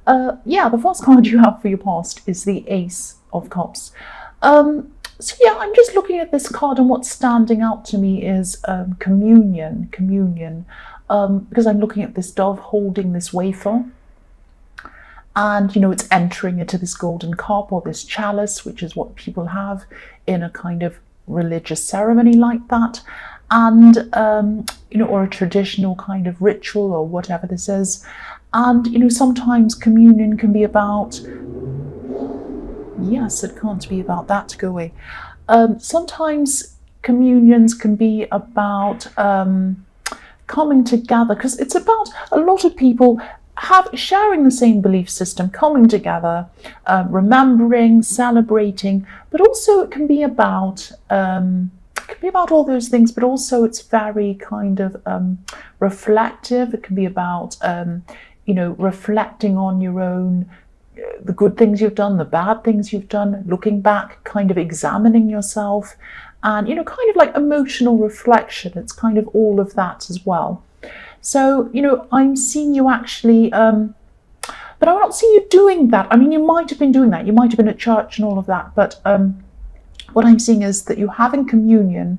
Yeah, the first card you have for your past is the Ace of Cups. So yeah, I'm just looking at this card, and what's standing out to me is communion, because I'm looking at this dove holding this wafer, and it's entering into this golden cup or this chalice, which is what people have in a kind of religious ceremony like that, and or a traditional kind of ritual or whatever this is. And sometimes communion can be about, yes, it can't be about that, go away. Sometimes communions can be about coming together, because it's about a lot of people sharing the same belief system, coming together, remembering, celebrating, but also it can be about all those things, but also it's very kind of reflective. It can be about reflecting on your own, the good things you've done, the bad things you've done, looking back, kind of examining yourself, and kind of like emotional reflection. It's kind of all of that as well. So I'm seeing you actually, but I'm not seeing you doing that. I mean, you might have been doing that, you might have been at church and all of that, but what I'm seeing is that you're having communion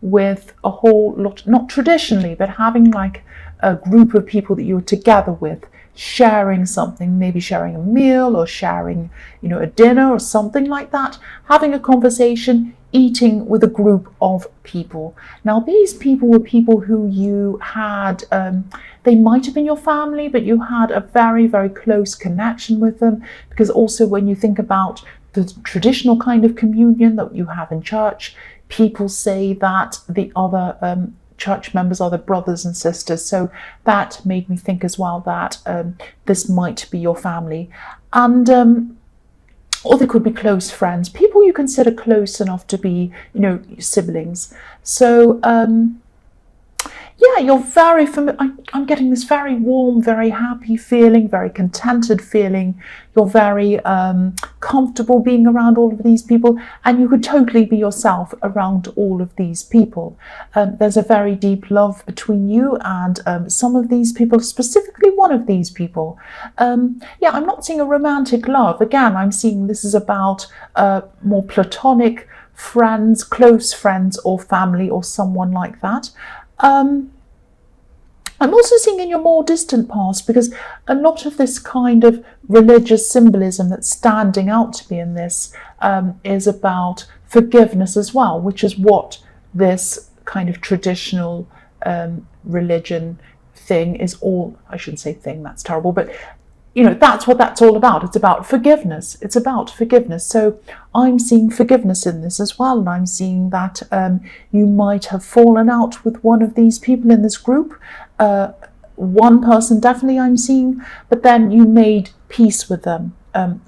with a whole lot, not traditionally, but having like a group of people that you're together with, sharing something, maybe sharing a meal or sharing, a dinner or something like that, having a conversation, eating with a group of people. Now, these people were people who you had, they might have been your family, but you had a very, very close connection with them, because also when you think about the traditional kind of communion that you have in church, people say that the other church members are the brothers and sisters. So that made me think as well that this might be your family. And or they could be close friends, people you consider close enough to be, siblings. So yeah, you're very familiar. I'm getting this very warm, very happy feeling, very contented feeling. You're very comfortable being around all of these people, and you could totally be yourself around all of these people. There's a very deep love between you and some of these people, specifically one of these people. Yeah, I'm not seeing a romantic love. Again, I'm seeing this is about more platonic friends, close friends or family or someone like that. I'm also seeing in your more distant past, because a lot of this kind of religious symbolism that's standing out to me in this is about forgiveness as well, which is what this kind of traditional religion thing is all. I shouldn't say thing, that's terrible, but that's what that's all about. It's about forgiveness. It's about forgiveness. So I'm seeing forgiveness in this as well. And I'm seeing that you might have fallen out with one of these people in this group. One person definitely I'm seeing, but then you made peace with them.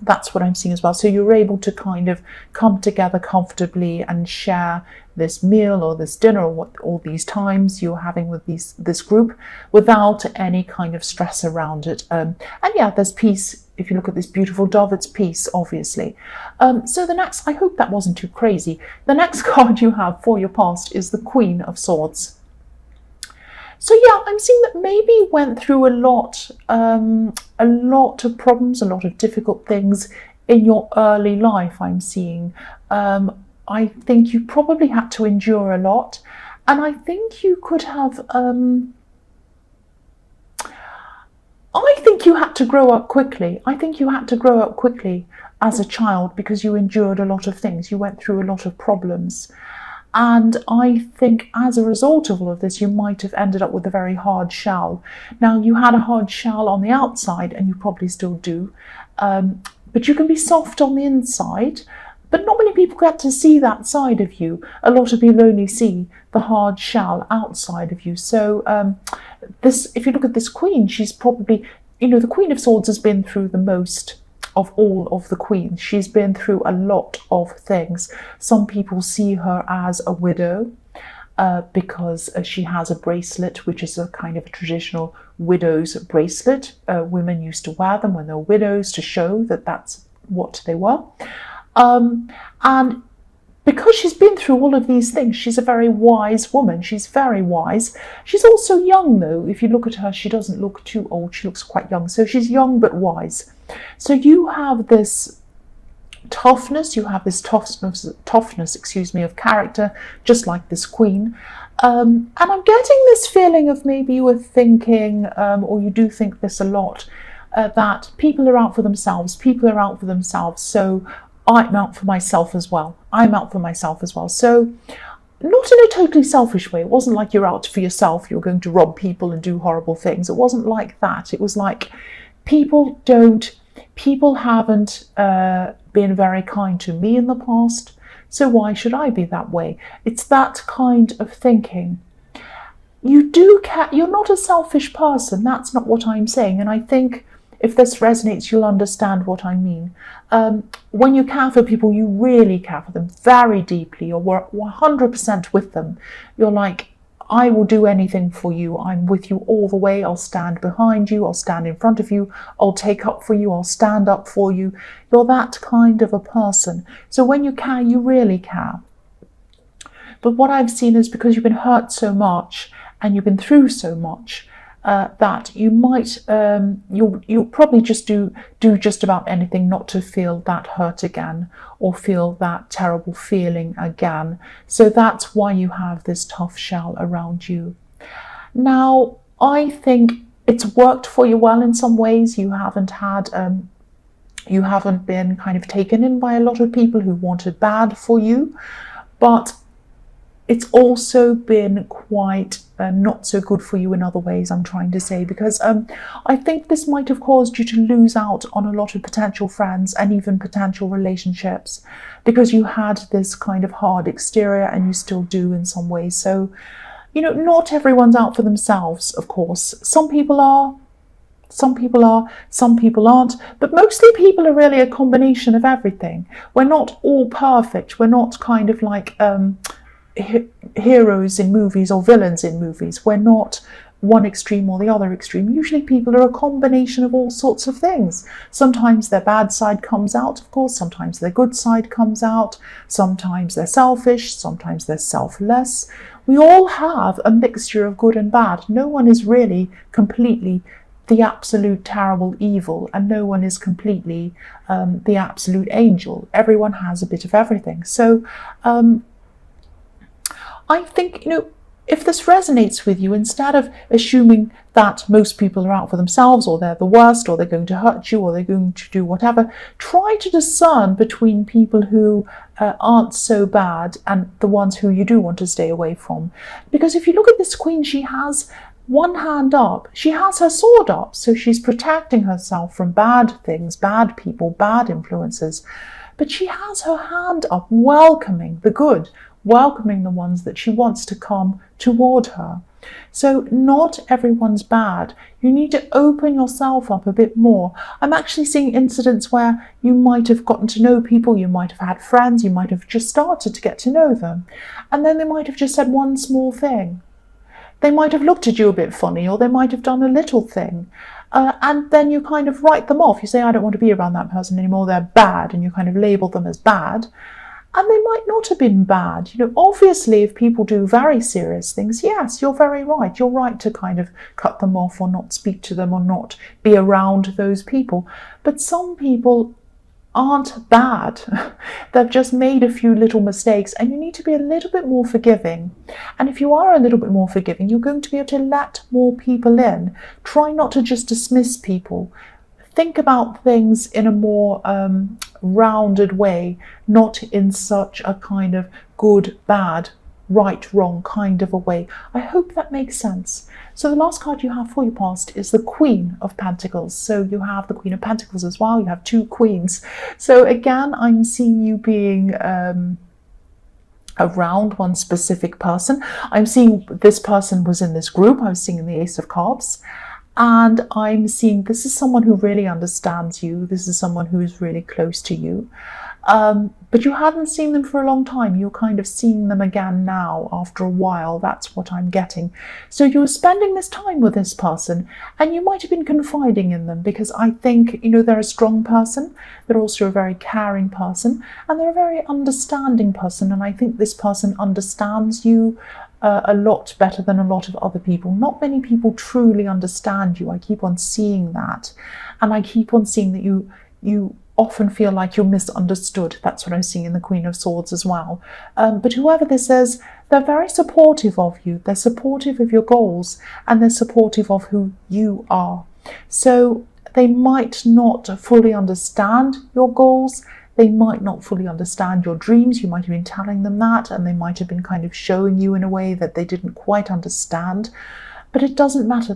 That's what I'm seeing as well. So you're able to kind of come together comfortably and share this meal or this dinner or what all these times you're having with this group without any kind of stress around it. And yeah, there's peace. If you look at this beautiful dove, it's peace, obviously. So the next, I hope that wasn't too crazy. The next card you have for your past is the Queen of Swords. So yeah, I'm seeing that maybe you went through a lot of problems, a lot of difficult things in your early life. I'm seeing. I think you probably had to endure a lot, and I think you could have. I think you had to grow up quickly. I think you had to grow up quickly as a child because you endured a lot of things. You went through a lot of problems. And I think as a result of all of this, you might have ended up with a very hard shell. Now, you had a hard shell on the outside, and you probably still do, but you can be soft on the inside. But not many people get to see that side of you. A lot of people only see the hard shell outside of you. So if you look at this queen, she's probably, the Queen of Swords has been through the most of all of the queens. She's been through a lot of things. Some people see her as a widow because she has a bracelet, which is a kind of a traditional widow's bracelet. Women used to wear them when they were widows to show that that's what they were. because she's been through all of these things, she's a very wise woman. She's very wise. She's also young, though. If you look at her, she doesn't look too old. She looks quite young. So she's young but wise. So you have this toughness. You have this toughness, of character, just like this queen. And I'm getting this feeling of maybe you were thinking, or you do think this a lot, that people are out for themselves. People are out for themselves. So I'm out for myself as well. I'm out for myself as well. So not in a totally selfish way. It wasn't like you're out for yourself. You're going to rob people and do horrible things. It wasn't like that. It was like people haven't been very kind to me in the past. So why should I be that way? It's that kind of thinking. You do care. You're not a selfish person. That's not what I'm saying. And I think if this resonates, you'll understand what I mean. When you care for people, you really care for them very deeply. You're 100% with them. You're like, I will do anything for you. I'm with you all the way. I'll stand behind you. I'll stand in front of you. I'll take up for you. I'll stand up for you. You're that kind of a person. So when you care, you really care. But what I've seen is because you've been hurt so much and you've been through so much, that you might, you'll probably just do just about anything not to feel that hurt again or feel that terrible feeling again. So that's why you have this tough shell around you. Now, I think it's worked for you well in some ways. You haven't been kind of taken in by a lot of people who wanted bad for you, but it's also been quite not so good for you in other ways, I'm trying to say, because I think this might have caused you to lose out on a lot of potential friends and even potential relationships, because you had this kind of hard exterior, and you still do in some ways. So, you know, not everyone's out for themselves, of course. Some people are, some people aren't, but mostly people are really a combination of everything. We're not all perfect. We're not kind of like heroes in movies or villains in movies. We're not one extreme or the other extreme. Usually people are a combination of all sorts of things. Sometimes their bad side comes out, of course. Sometimes their good side comes out. Sometimes they're selfish. Sometimes they're selfless. We all have a mixture of good and bad. No one is really completely the absolute terrible evil, and no one is completely the absolute angel. Everyone has a bit of everything. So I think, you know, if this resonates with you, instead of assuming that most people are out for themselves, or they're the worst, or they're going to hurt you, or they're going to do whatever, try to discern between people who aren't so bad and the ones who you do want to stay away from. Because if you look at this queen, she has one hand up. She has her sword up, so she's protecting herself from bad things, bad people, bad influences. But she has her hand up, welcoming the good, welcoming the ones that she wants to come toward her. So not everyone's bad. You need to open yourself up a bit more. I'm actually seeing incidents where you might have gotten to know people, you might have had friends, you might have just started to get to know them, and then they might have just said one small thing. They might have looked at you a bit funny, or they might have done a little thing. And then you kind of write them off. You say, I don't want to be around that person anymore, they're bad, and you kind of label them as bad. And they might not have been bad. You know, obviously, if people do very serious things, yes, you're very right. You're right to kind of cut them off, or not speak to them, or not be around those people. But some people aren't bad. They've just made a few little mistakes, and you need to be a little bit more forgiving. And if you are a little bit more forgiving, you're going to be able to let more people in. Try not to just dismiss people. Think about things in a more rounded way, not in such a kind of good, bad, right, wrong kind of a way. I hope that makes sense. So the last card you have for your past is the Queen of Pentacles. So you have the Queen of Pentacles as well. You have two queens. So again, I'm seeing you being around one specific person. I'm seeing this person was in this group. I was seeing the Ace of Cups. And I'm seeing this is someone who really understands you. This is someone who is really close to you. but you hadn't seen them for a long time. You're kind of seeing them again now after a while. That's what I'm getting. So you were spending this time with this person, and you might have been confiding in them, because I think, they're a strong person. They're also a very caring person, and they're a very understanding person. And I think this person understands you a lot better than a lot of other people. Not many people truly understand you. I keep on seeing that. And I keep on seeing that you often feel like you're misunderstood. That's what I'm seeing in the Queen of Swords as well. But whoever this is, they're very supportive of you. They're supportive of your goals, and they're supportive of who you are. So they might not fully understand your goals. They might not fully understand your dreams. You might have been telling them that, and they might have been kind of showing you in a way that they didn't quite understand. But it doesn't matter.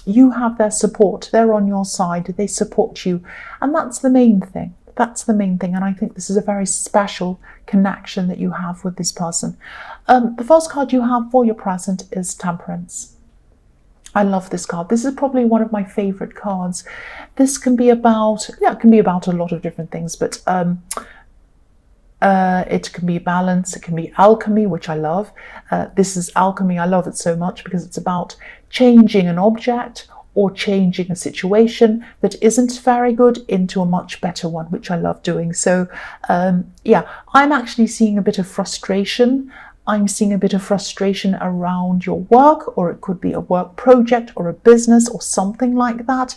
You have their support. They're on your side. They support you. And that's the main thing. That's the main thing. And I think this is a very special connection that you have with this person. The first card you have for your present is Temperance. I love this card. This is probably one of my favorite cards. This can be about, it can be about a lot of different things, but it can be balance, it can be alchemy, which I love. This is alchemy. I love it so much because it's about changing an object or changing a situation that isn't very good into a much better one, which I love doing. So I'm actually seeing a bit of frustration. I'm seeing a bit of frustration around your work, or it could be a work project or a business or something like that.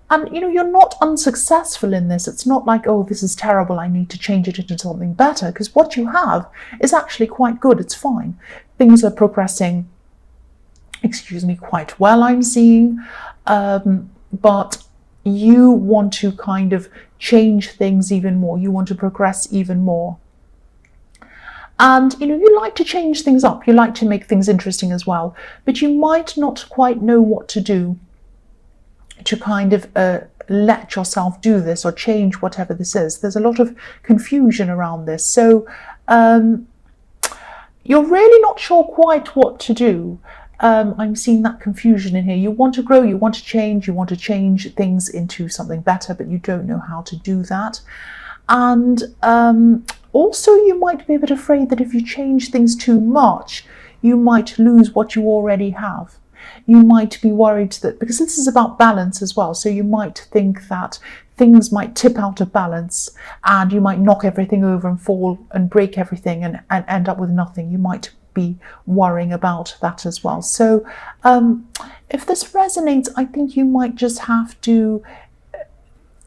And, you're not unsuccessful in this. It's not like, oh, this is terrible, I need to change it into something better, because what you have is actually quite good. It's fine. Things are progressing, quite well, I'm seeing. But you want to kind of change things even more. You want to progress even more. And, you like to change things up. You like to make things interesting as well. But you might not quite know what to do to kind of let yourself do this or change whatever this is. There's a lot of confusion around this. So you're really not sure quite what to do. I'm seeing that confusion in here. You want to grow, you want to change things into something better, but you don't know how to do that. And also you might be a bit afraid that if you change things too much, you might lose what you already have. You might be worried that, because this is about balance as well, so you might think that things might tip out of balance and you might knock everything over and fall and break everything and end up with nothing. You might be worrying about that as well. So if this resonates, I think you might just have to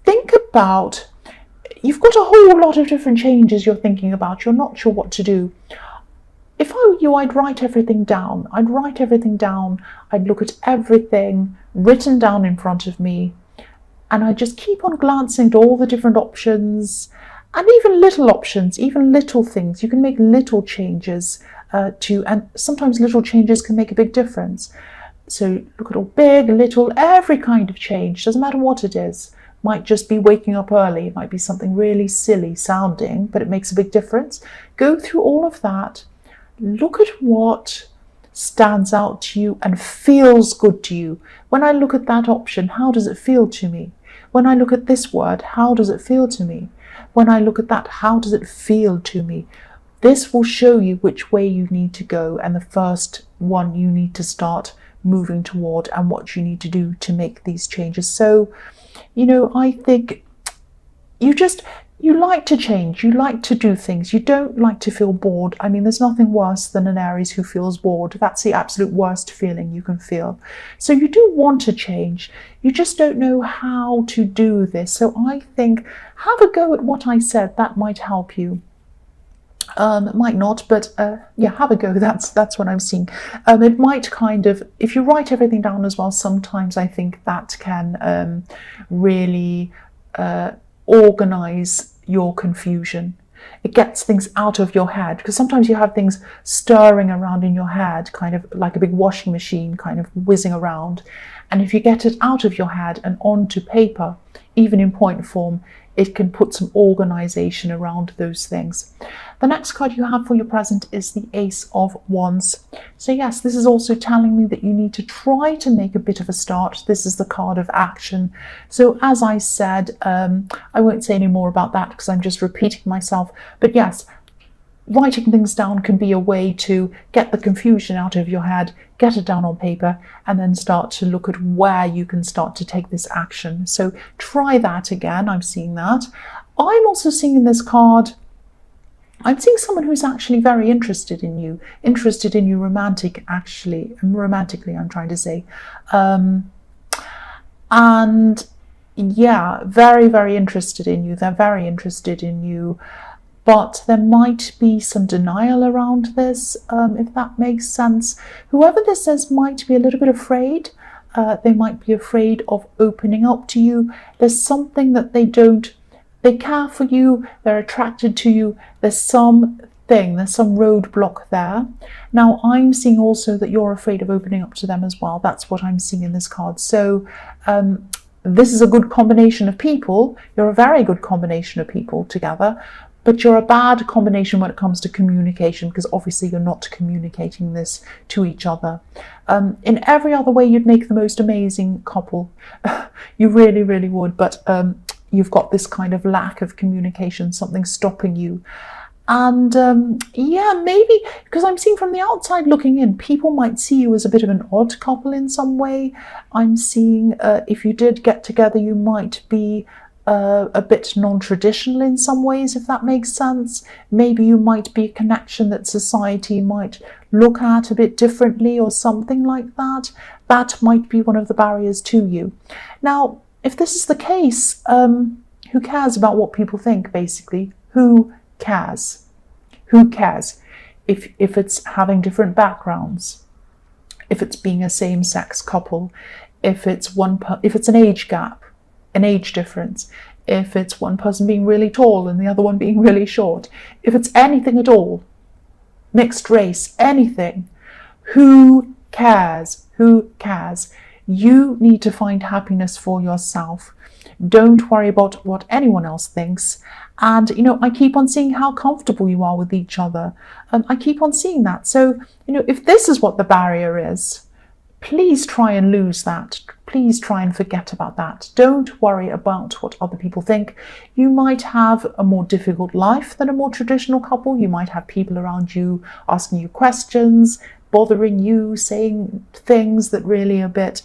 think about, you've got a whole lot of different changes you're thinking about. You're not sure what to do. If I were you, I'd write everything down. I'd look at everything written down in front of me, and I'd just keep on glancing at all the different options, and even little options, even little things. You can make little changes and sometimes little changes can make a big difference. So look at all big, little, every kind of change. Doesn't matter what it is. Might just be waking up early. It might be something really silly sounding, but it makes a big difference. Go through all of that. Look at what stands out to you and feels good to you. When I look at that option, how does it feel to me? When I look at this word, how does it feel to me? When I look at that, how does it feel to me? This will show you which way you need to go and the first one you need to start moving toward and what you need to do to make these changes. So, I think you like to change, you like to do things, you don't like to feel bored. I mean, there's nothing worse than an Aries who feels bored. That's the absolute worst feeling you can feel. So you do want to change, you just don't know how to do this. So I think have a go at what I said. That might help you. It might not, but have a go. That's what I'm seeing. It might kind of, if you write everything down as well, sometimes I think that can really organize your confusion. It gets things out of your head, because sometimes you have things stirring around in your head, kind of like a big washing machine kind of whizzing around. And if you get it out of your head and onto paper, even in point form, it can put some organization around those things. The next card you have for your present is the Ace of Wands. So yes, this is also telling me that you need to try to make a bit of a start. This is the card of action. So as I said, I won't say any more about that because I'm just repeating myself. But yes, writing things down can be a way to get the confusion out of your head, get it down on paper, and then start to look at where you can start to take this action. So try that again. I'm seeing that. I'm also seeing in this card, I'm seeing someone who's actually very interested in you romantically, I'm trying to say. And yeah, very, very interested in you. They're very interested in you. But there might be some denial around this, if that makes sense. Whoever this is might be a little bit afraid. They might be afraid of opening up to you. There's something that they care for you, they're attracted to you. There's some roadblock there. Now, I'm seeing also that you're afraid of opening up to them as well. That's what I'm seeing in this card. So this is a good combination of people. You're a very good combination of people together. But you're a bad combination when it comes to communication, because obviously you're not communicating this to each other. In every other way, you'd make the most amazing couple. You really, really would. But you've got this kind of lack of communication, something stopping you. And yeah, maybe because I'm seeing from the outside looking in, people might see you as a bit of an odd couple in some way. I'm seeing if you did get together, you might be a bit non-traditional in some ways, if that makes sense. Maybe you might be a connection that society might look at a bit differently or something like that. That might be one of the barriers to you. Now, if this is the case, who cares about what people think, basically? Who cares? Who cares? If it's having different backgrounds, if it's being a same-sex couple, if it's an age gap, an age difference, if it's one person being really tall and the other one being really short, if it's anything at all, mixed race, anything, who cares? Who cares? You need to find happiness for yourself. Don't worry about what anyone else thinks. And, I keep on seeing how comfortable you are with each other. I keep on seeing that. So, if this is what the barrier is, please try and lose that. Please try and forget about that. Don't worry about what other people think. You might have a more difficult life than a more traditional couple. You might have people around you asking you questions, bothering you, saying things that really are a bit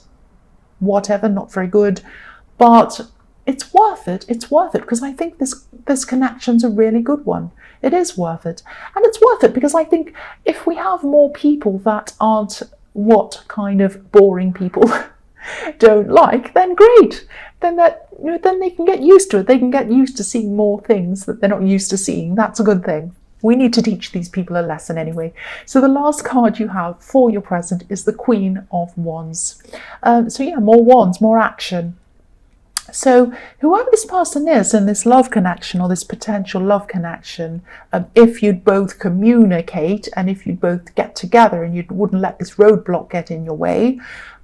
whatever, not very good. But it's worth it. It's worth it because I think this connection's a really good one. It is worth it. And it's worth it because I think if we have more people that aren't what kind of boring people don't like, then great. Then they can get used to it. They can get used to seeing more things that they're not used to seeing. That's a good thing. We need to teach these people a lesson anyway. So the last card you have for your present is the Queen of Wands. So yeah, more wands, more action. So whoever this person is in this love connection or this potential love connection, if you'd both communicate and if you'd both get together and you wouldn't let this roadblock get in your way,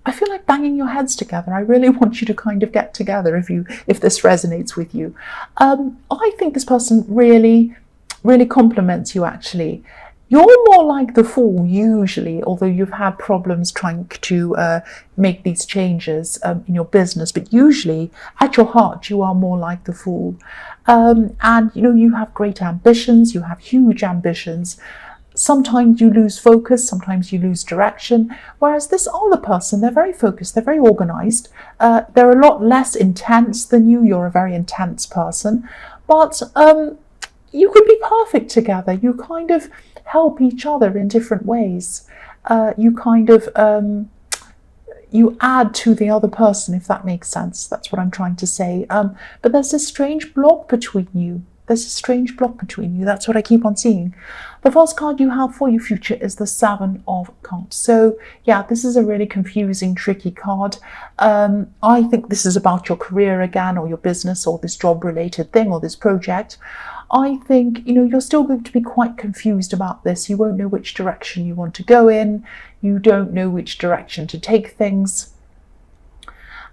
I feel like banging your heads together. I really want you to kind of get together if this resonates with you. I think this person really, really compliments you actually. You're more like the Fool usually, although you've had problems trying to make these changes in your business. But usually, at your heart, you are more like the Fool. And, you have great ambitions. You have huge ambitions. Sometimes you lose focus. Sometimes you lose direction. Whereas this other person, they're very focused. They're very organized. They're a lot less intense than you. You're a very intense person. But you could be perfect together. You kind of help each other in different ways. You kind of you add to the other person, if that makes sense. That's what I'm trying to say. But there's this strange block between you. There's a strange block between you. That's what I keep on seeing. The first card you have for your future is the Seven of Cups. So yeah, this is a really confusing, tricky card. I think this is about your career again, or your business, or this job-related thing, or this project. I think, you're still going to be quite confused about this. You won't know which direction you want to go in. You don't know which direction to take things.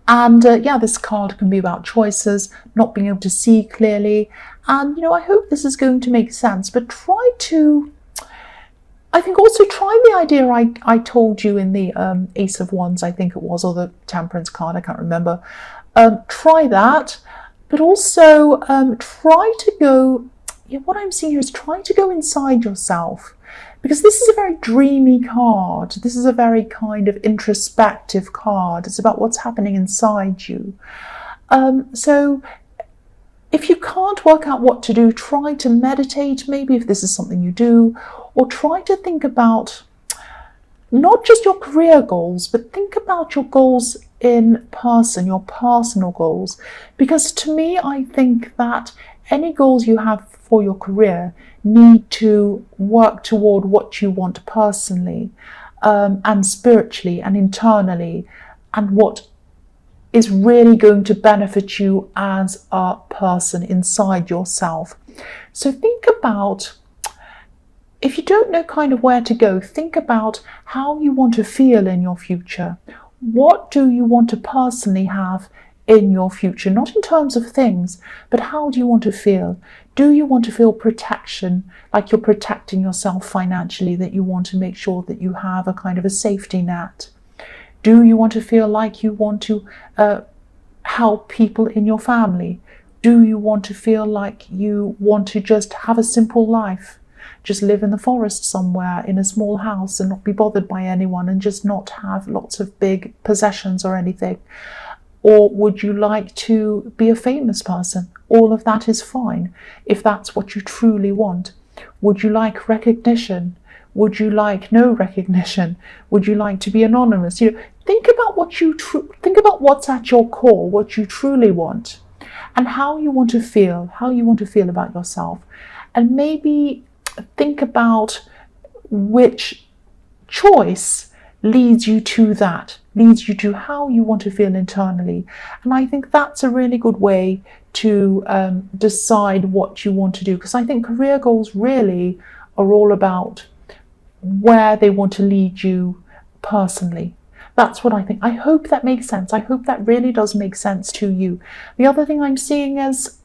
And yeah, this card can be about choices, not being able to see clearly. And, you know, I hope this is going to make sense, but I think also try the idea I told you in the Ace of Wands, I think it was, or the Temperance card, I can't remember. Try that, but also try to go, yeah, what I'm seeing here is try to go inside yourself, because this is a very dreamy card. This is a very kind of introspective card. It's about what's happening inside you. So if you can't work out what to do, try to meditate, maybe if this is something you do, or try to think about not just your career goals, but think about your goals in person, your personal goals. Because to me, I think that any goals you have for your career need to work toward what you want personally, and spiritually and internally, and what is really going to benefit you as a person inside yourself. So think about, if you don't know kind of where to go, think about how you want to feel in your future. What do you want to personally have in your future? Not in terms of things, but how do you want to feel? Do you want to feel protection, like you're protecting yourself financially, that you want to make sure that you have a kind of a safety net? Do you want to feel like you want to help people in your family? Do you want to feel like you want to just have a simple life? Just live in the forest somewhere in a small house and not be bothered by anyone, and just not have lots of big possessions or anything? Or would you like to be a famous person? All of that is fine if that's what you truly want. Would you like recognition? Would you like no recognition? Would you like to be anonymous? You know, think about what's at your core, what you truly want, and how you want to feel about yourself. And maybe think about which choice leads you to that, leads you to how you want to feel internally. And I think that's a really good way to decide what you want to do, because I think career goals really are all about where they want to lead you personally. That's what I think. I hope that makes sense. I hope that really does make sense to you. The other thing I'm seeing is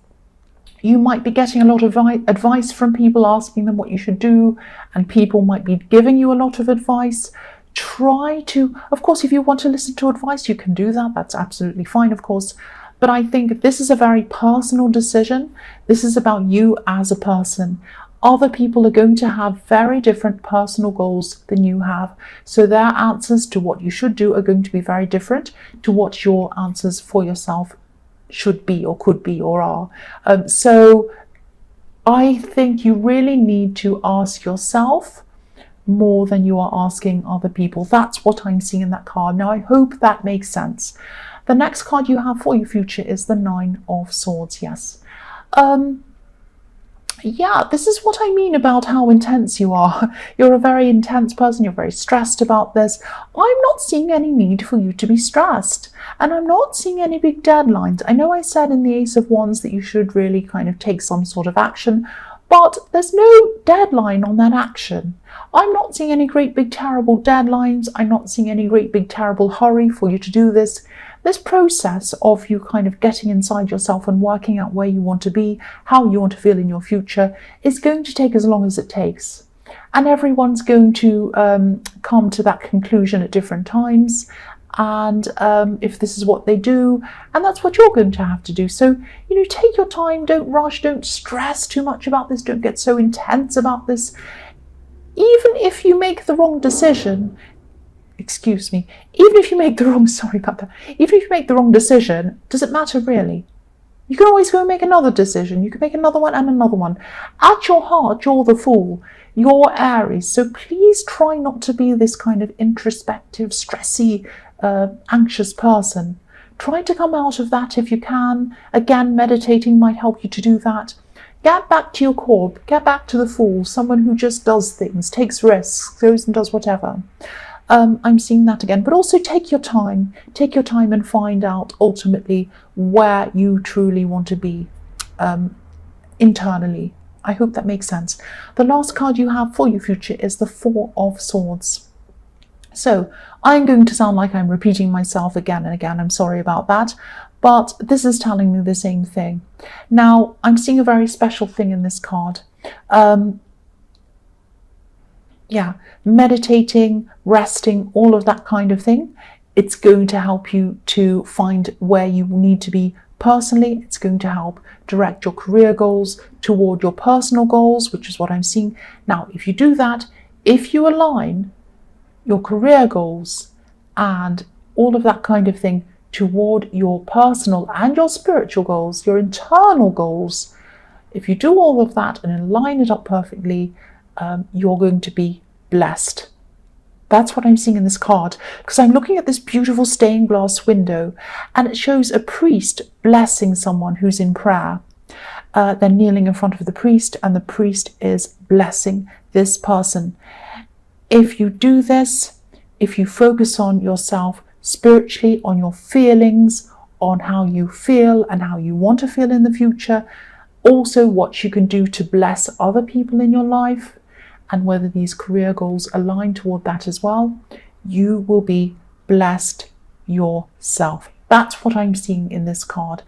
you might be getting a lot of advice from people, asking them what you should do, and people might be giving you a lot of advice. Try to, of course, if you want to listen to advice, you can do that. That's absolutely fine, of course. But I think this is a very personal decision. This is about you as a person. Other people are going to have very different personal goals than you have. So their answers to what you should do are going to be very different to what your answers for yourself should be or could be or are. So I think you really need to ask yourself more than you are asking other people. That's what I'm seeing in that card. Now, I hope that makes sense. The next card you have for your future is the Nine of Swords. Yes. Yeah, this is what I mean about how intense you are. You're a very intense person. You're very stressed about this. I'm not seeing any need for you to be stressed. And I'm not seeing any big deadlines. I know I said in the Ace of Wands that you should really kind of take some sort of action, but there's no deadline on that action. I'm not seeing any great big terrible deadlines. I'm not seeing any great big terrible hurry for you to do this. This process of you kind of getting inside yourself and working out where you want to be, how you want to feel in your future, is going to take as long as it takes. And everyone's going to come to that conclusion at different times. And if this is what they do, and that's what you're going to have to do. So, you know, take your time, don't rush, don't stress too much about this, don't get so intense about this. Even if you make the wrong decision, even if you make the wrong, even if you make the wrong decision, does it matter really? You can always go and make another decision. You can make another one and another one. At your heart, you're the Fool. You're Aries. So please try not to be this kind of introspective, stressy, anxious person. Try to come out of that if you can. Again, meditating might help you to do that. Get back to your core. Get back to the Fool, someone who just does things, takes risks, goes and does whatever. I'm seeing that again, but also take your time and find out ultimately where you truly want to be internally. I hope that makes sense. The last card you have for your future is the Four of Swords. So I'm going to sound like I'm repeating myself again and again. I'm sorry about that. But this is telling me the same thing. Now, I'm seeing a very special thing in this card. Meditating, resting, all of that kind of thing. It's going to help you to find where you need to be personally. It's going to help direct your career goals toward your personal goals, which is what I'm seeing. Now, if you do that, if you align your career goals and all of that kind of thing toward your personal and your spiritual goals, your internal goals, if you do all of that and line it up perfectly, you're going to be blessed. That's what I'm seeing in this card, because I'm looking at this beautiful stained glass window and it shows a priest blessing someone who's in prayer. They're kneeling in front of the priest and the priest is blessing this person. If you do this, if you focus on yourself spiritually, on your feelings, on how you feel and how you want to feel in the future, also what you can do to bless other people in your life, and whether these career goals align toward that as well, you will be blessed yourself. That's what I'm seeing in this card.